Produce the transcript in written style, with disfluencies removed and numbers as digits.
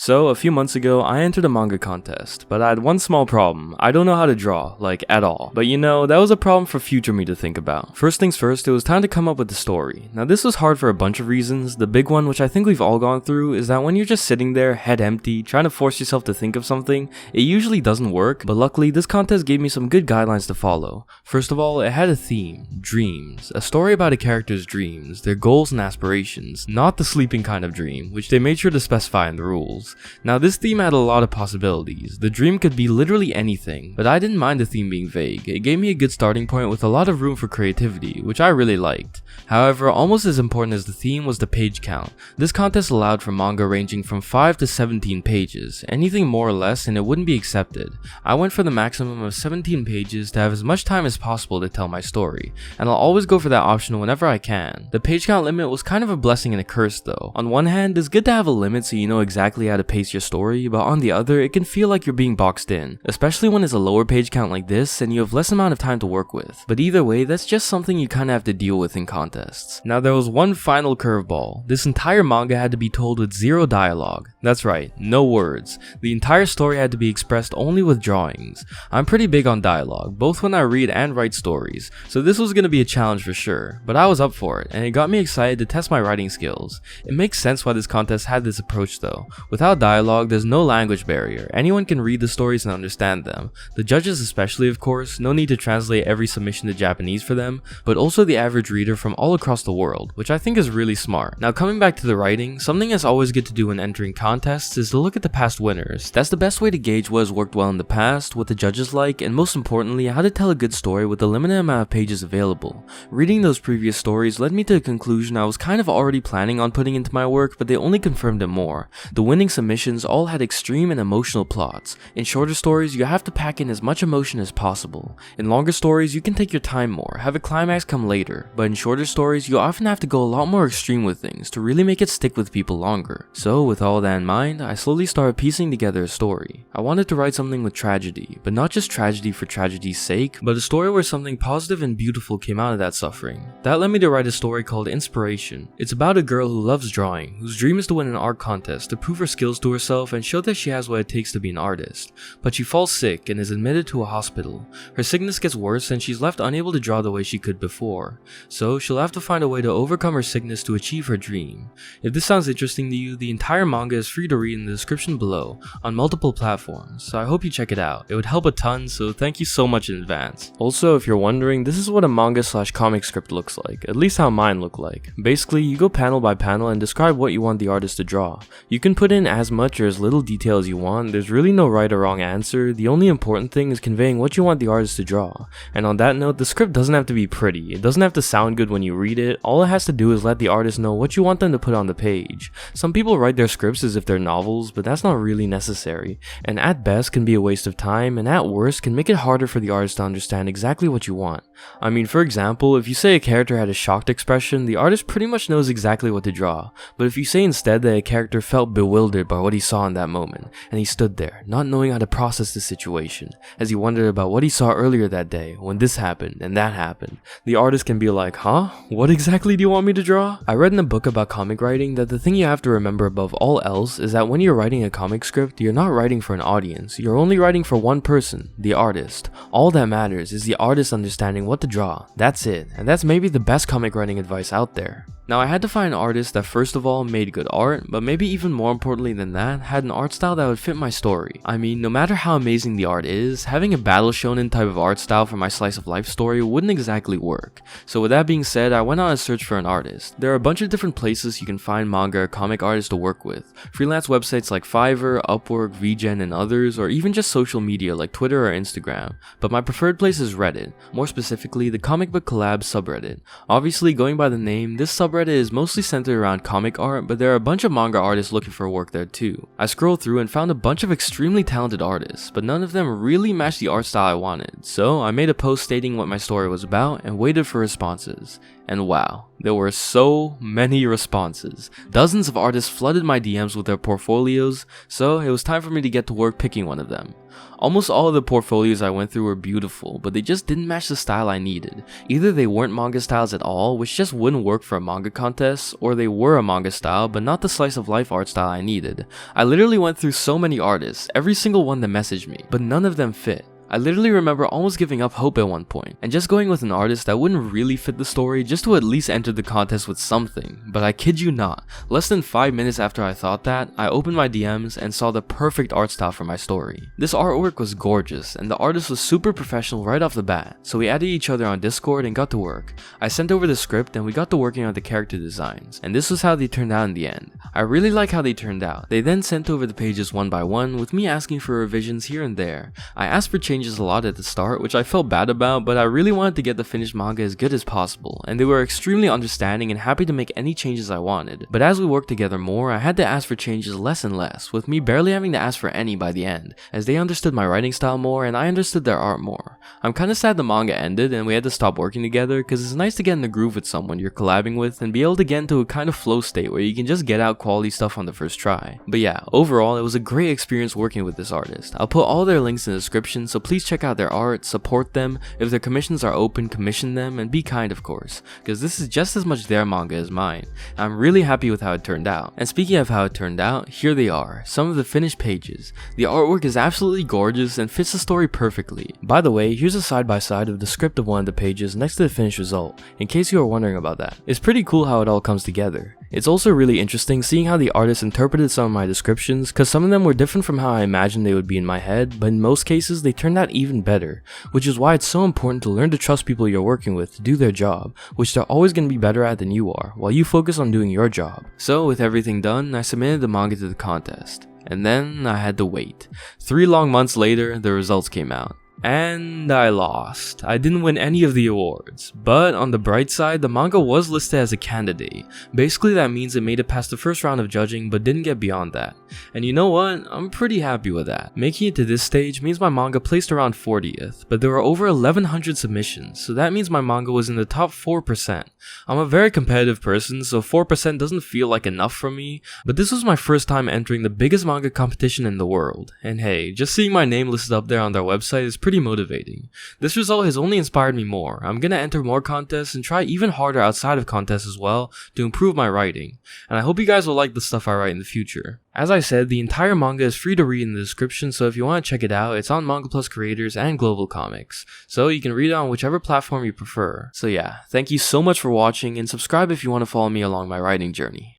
So, a few months ago, I entered a manga contest, but I had one small problem. I don't know how to draw, like, at all. But that was a problem for future me to think about. First things first, it was time to come up with a story. Now, this was hard for a bunch of reasons. The big one, which I think we've all gone through, is that when you're just sitting there, head empty, trying to force yourself to think of something, it usually doesn't work, but luckily, this contest gave me some good guidelines to follow. First of all, it had a theme, dreams. A story about a character's dreams, their goals and aspirations, not the sleeping kind of dream, which they made sure to specify in the rules. Now this theme had a lot of possibilities. The dream could be literally anything, but I didn't mind the theme being vague. It gave me a good starting point with a lot of room for creativity, which I really liked. However, almost as important as the theme was the page count. This contest allowed for manga ranging from 5 to 17 pages. Anything more or less and it wouldn't be accepted. I went for the maximum of 17 pages to have as much time as possible to tell my story, and I'll always go for that option whenever I can. The page count limit was kind of a blessing and a curse though. On one hand, it's good to have a limit so you know exactly how to pace your story, but on the other, it can feel like you're being boxed in, especially when it's a lower page count like this and you have less amount of time to work with. But either way, that's just something you kinda have to deal with in contests. Now there was one final curveball. This entire manga had to be told with zero dialogue. That's right, no words. The entire story had to be expressed only with drawings. I'm pretty big on dialogue, both when I read and write stories, so this was gonna be a challenge for sure, but I was up for it, and it got me excited to test my writing skills. It makes sense why this contest had this approach though. Without dialogue, there's no language barrier. Anyone can read the stories and understand them. The judges especially, of course, no need to translate every submission to Japanese for them, but also the average reader from all across the world, which I think is really smart. Now coming back to the writing, something that's always good to do when entering contests is to look at the past winners. That's the best way to gauge what has worked well in the past, what the judges like, and most importantly, how to tell a good story with the limited amount of pages available. Reading those previous stories led me to a conclusion I was kind of already planning on putting into my work, but they only confirmed it more. The winning submissions all had extreme and emotional plots. In shorter stories, you have to pack in as much emotion as possible. In longer stories, you can take your time more, have a climax come later, but in shorter stories, you often have to go a lot more extreme with things to really make it stick with people longer. So with all that in mind, I slowly started piecing together a story. I wanted to write something with tragedy, but not just tragedy for tragedy's sake, but a story where something positive and beautiful came out of that suffering. That led me to write a story called Inspiration. It's about a girl who loves drawing, whose dream is to win an art contest to prove her skills to herself and show that she has what it takes to be an artist. But she falls sick and is admitted to a hospital. Her sickness gets worse and she's left unable to draw the way she could before. So she'll have to find a way to overcome her sickness to achieve her dream. If this sounds interesting to you, the entire manga is free to read in the description below on multiple platforms, so I hope you check it out. It would help a ton, so thank you so much in advance. Also, if you're wondering, this is what a manga/comic script looks like, at least how mine look like. Basically, you go panel by panel and describe what you want the artist to draw. You can put in as much or as little detail as you want. There's really no right or wrong answer. The only important thing is conveying what you want the artist to draw. And on that note, the script doesn't have to be pretty. It doesn't have to sound good when you read it. All it has to do is let the artist know what you want them to put on the page. Some people write their scripts as if they're novels, but that's not really necessary, and at best can be a waste of time, and at worst can make it harder for the artist to understand exactly what you want. I mean, for example, if you say a character had a shocked expression, the artist pretty much knows exactly what to draw. But if you say instead that a character felt bewildered by what he saw in that moment, and he stood there, not knowing how to process the situation, as he wondered about what he saw earlier that day, when this happened and that happened, the artist can be like, huh? What exactly do you want me to draw? I read in a book about comic writing that the thing you have to remember above all else is that when you're writing a comic script, you're not writing for an audience, you're only writing for one person, the artist. All that matters is the artist understanding what to draw. That's it, and that's maybe the best comic writing advice out there. Now I had to find an artist that first of all made good art, but maybe even more importantly than that, had an art style that would fit my story. I mean, no matter how amazing the art is, having a battle shonen type of art style for my slice of life story wouldn't exactly work. So with that being said, I went on a search for an artist. There are a bunch of different places you can find manga or comic artists to work with. Freelance websites like Fiverr, Upwork, VGen, and others, or even just social media like Twitter or Instagram. But my preferred place is Reddit, more specifically the Comic Book Collab subreddit. Obviously, going by the name, this subreddit is mostly centered around comic art, but there are a bunch of manga artists looking for work there too. I scrolled through and found a bunch of extremely talented artists, but none of them really matched the art style I wanted, so I made a post stating what my story was about and waited for responses. And wow, there were so many responses. Dozens of artists flooded my DMs with their portfolios, so it was time for me to get to work picking one of them. Almost all of the portfolios I went through were beautiful, but they just didn't match the style I needed. Either they weren't manga styles at all, which just wouldn't work for a manga contest, or they were a manga style, but not the slice of life art style I needed. I literally went through so many artists, every single one that messaged me, but none of them fit. I literally remember almost giving up hope at one point, and just going with an artist that wouldn't really fit the story just to at least enter the contest with something. But I kid you not, less than 5 minutes after I thought that, I opened my DMs and saw the perfect art style for my story. This artwork was gorgeous, and the artist was super professional right off the bat, so we added each other on Discord and got to work. I sent over the script and we got to working on the character designs, and this was how they turned out in the end. I really like how they turned out. They then sent over the pages one by one, with me asking for revisions here and there. I asked for changes a lot at the start, which I felt bad about, but I really wanted to get the finished manga as good as possible, and they were extremely understanding and happy to make any changes I wanted. But as we worked together more, I had to ask for changes less and less, with me barely having to ask for any by the end, as they understood my writing style more and I understood their art more. I'm kinda sad the manga ended and we had to stop working together, cause it's nice to get in the groove with someone you're collabing with and be able to get into a kind of flow state where you can just get out quality stuff on the first try. But yeah, overall it was a great experience working with this artist. I'll put all their links in the description, so please check out their art, support them, if their commissions are open, commission them, and be kind of course, because this is just as much their manga as mine. I'm really happy with how it turned out. And speaking of how it turned out, here they are, some of the finished pages. The artwork is absolutely gorgeous and fits the story perfectly. By the way, here's a side by side of the script of one of the pages next to the finished result, in case you are wondering about that. It's pretty cool how it all comes together. It's also really interesting seeing how the artist interpreted some of my descriptions, cause some of them were different from how I imagined they would be in my head, but in most cases they turned out even better, which is why it's so important to learn to trust people you're working with to do their job, which they're always going to be better at than you are, while you focus on doing your job. So with everything done, I submitted the manga to the contest, and then I had to wait. 3 long months later, the results came out. And I lost. I didn't win any of the awards, but on the bright side, the manga was listed as a candidate. Basically that means it made it past the first round of judging but didn't get beyond that. And you know what? I'm pretty happy with that. Making it to this stage means my manga placed around 40th, but there were over 1100 submissions, so that means my manga was in the top 4%. I'm a very competitive person, so 4% doesn't feel like enough for me, but this was my first time entering the biggest manga competition in the world. And hey, just seeing my name listed up there on their website is pretty motivating. This result has only inspired me more. I'm gonna enter more contests and try even harder outside of contests as well to improve my writing, and I hope you guys will like the stuff I write in the future. As I said, the entire manga is free to read in the description, so if you want to check it out, it's on Manga Plus Creators and Global Comics, so you can read it on whichever platform you prefer. So yeah, thank you so much for watching, and subscribe if you want to follow me along my writing journey.